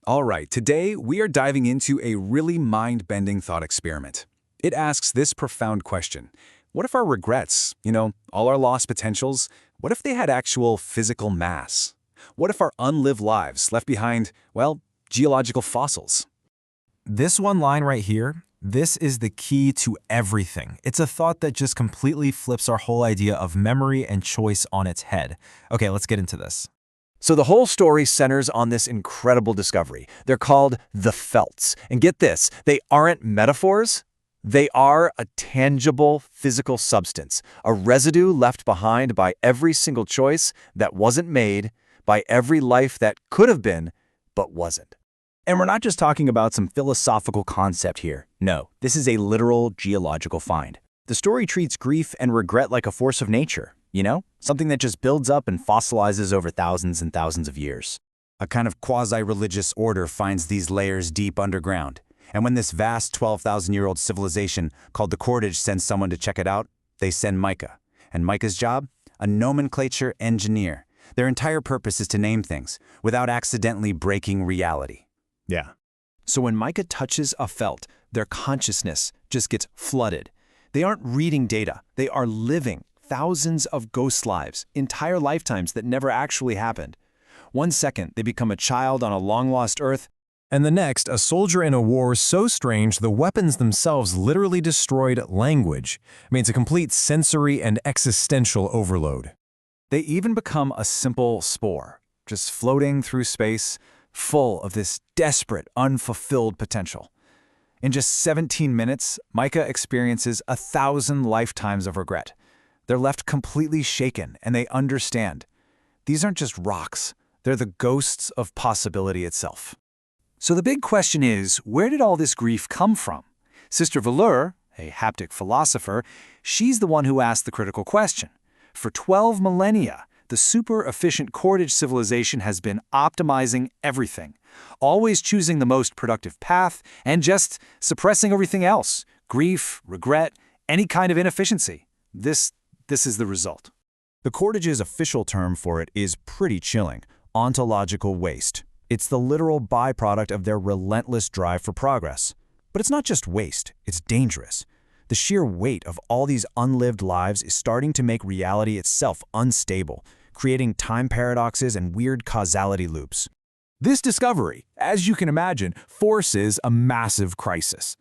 All right, today we are diving into a really mind-bending thought experiment. It asks this profound question. What if our regrets, all our lost potentials, what if they had actual physical mass? What if our unlived lives left behind, well, geological fossils? This one line right here, this is the key to everything. It's a thought that just completely flips our whole idea of memory and choice on its head. Okay, let's get into this. So the whole story centers on this incredible discovery. They're called the felts. And get this, they aren't metaphors. They are a tangible physical substance, a residue left behind by every single choice that wasn't made, by every life that could have been, but wasn't. And we're not just talking about some philosophical concept here. No, this is a literal geological find. The story treats grief and regret like a force of nature, something that just builds up and fossilizes over thousands and thousands of years. A kind of quasi-religious order finds these layers deep underground. And when this vast 12,000-year-old civilization called the Cordage sends someone to check it out, they send Micah. And Micah's job? A nomenclature engineer. Their entire purpose is to name things without accidentally breaking reality. Yeah. So when Micah touches a felt, their consciousness just gets flooded. They aren't reading data. They are living thousands of ghost lives, entire lifetimes that never actually happened. 1 second, they become a child on a long-lost Earth, And the next, a soldier in a war so strange the weapons themselves literally destroyed language. It's a complete sensory and existential overload. They even become a simple spore, just floating through space, full of this desperate, unfulfilled potential. In just 17 minutes, Micah experiences 1,000 lifetimes of regret. They're left completely shaken, and they understand. These aren't just rocks. They're the ghosts of possibility itself. So the big question is, where did all this grief come from? Sister Valeur, a haptic philosopher, she's the one who asked the critical question. For 12 millennia, the super-efficient Cordage civilization has been optimizing everything, always choosing the most productive path and just suppressing everything else, grief, regret, any kind of inefficiency. This is the result. The Cordage's official term for it is pretty chilling: ontological waste. It's the literal byproduct of their relentless drive for progress. But it's not just waste, it's dangerous. The sheer weight of all these unlived lives is starting to make reality itself unstable, creating time paradoxes and weird causality loops. This discovery, as you can imagine, forces a massive crisis.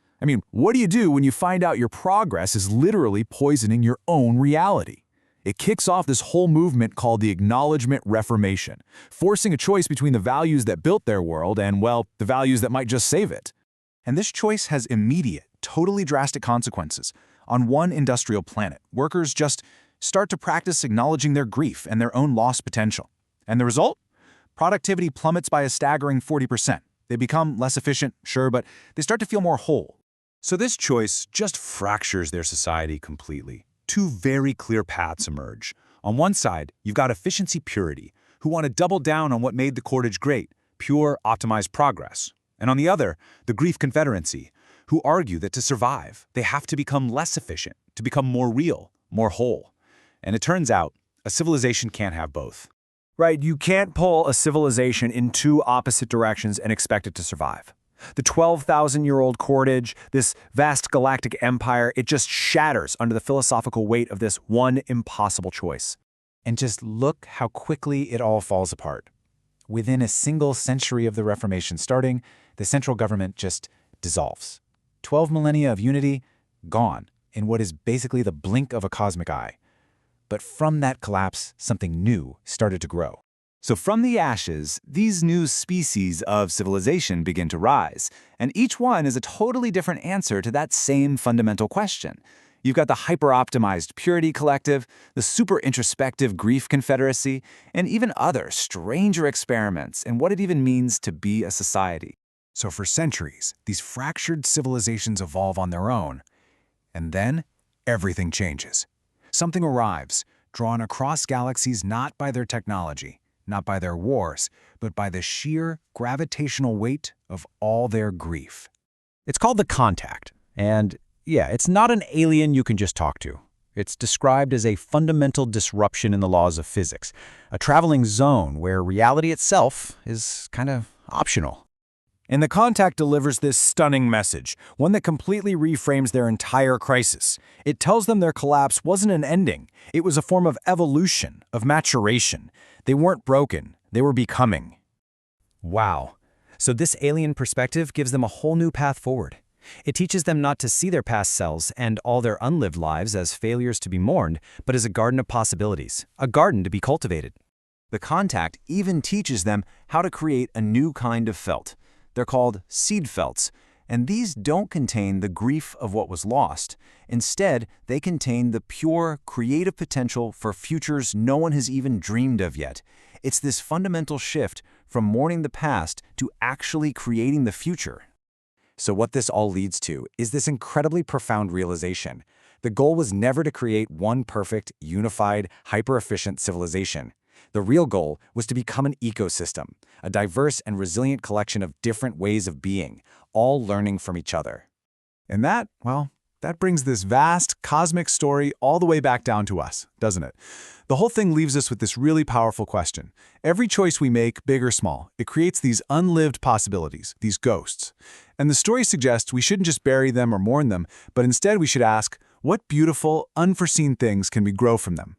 What do you do when you find out your progress is literally poisoning your own reality? It kicks off this whole movement called the Acknowledgement Reformation, forcing a choice between the values that built their world and, well, the values that might just save it. And this choice has immediate, totally drastic consequences. On one industrial planet, workers just start to practice acknowledging their grief and their own lost potential. And the result? Productivity plummets by a staggering 40%. They become less efficient, sure, but they start to feel more whole. So this choice just fractures their society completely. Two very clear paths emerge. On one side, you've got efficiency purity, who want to double down on what made the Cordage great, pure, optimized progress. And on the other, the grief confederacy, who argue that to survive, they have to become less efficient, to become more real, more whole. And it turns out, a civilization can't have both. Right, you can't pull a civilization in two opposite directions and expect it to survive. The 12,000-year-old Cordage, this vast galactic empire, it just shatters under the philosophical weight of this one impossible choice. And just look how quickly it all falls apart. Within a single century of the Reformation starting, the central government just dissolves. 12 millennia of unity, gone, in what is basically the blink of a cosmic eye. But from that collapse, something new started to grow. So from the ashes, these new species of civilization begin to rise, and each one is a totally different answer to that same fundamental question. You've got the hyper-optimized purity collective, the super-introspective grief confederacy, and even other stranger experiments in what it even means to be a society. So for centuries, these fractured civilizations evolve on their own, and then everything changes. Something arrives, drawn across galaxies not by their technology, not by their wars, but by the sheer gravitational weight of all their grief. It's called the Contact, and yeah, it's not an alien you can just talk to. It's described as a fundamental disruption in the laws of physics, a traveling zone where reality itself is kind of optional. And the contact delivers this stunning message, one that completely reframes their entire crisis. It tells them their collapse wasn't an ending. It was a form of evolution, of maturation. They weren't broken. They were becoming. Wow. So this alien perspective gives them a whole new path forward. It teaches them not to see their past selves and all their unlived lives as failures to be mourned, but as a garden of possibilities, a garden to be cultivated. The contact even teaches them how to create a new kind of felt. They're called seed felts, and these don't contain the grief of what was lost. Instead, they contain the pure, creative potential for futures no one has even dreamed of yet. It's this fundamental shift from mourning the past to actually creating the future. So what this all leads to is this incredibly profound realization. The goal was never to create one perfect, unified, hyper-efficient civilization. The real goal was to become an ecosystem, a diverse and resilient collection of different ways of being, all learning from each other. And that, well, that brings this vast, cosmic story all the way back down to us, doesn't it? The whole thing leaves us with this really powerful question. Every choice we make, big or small, it creates these unlived possibilities, these ghosts. And the story suggests we shouldn't just bury them or mourn them, but instead we should ask, what beautiful, unforeseen things can we grow from them?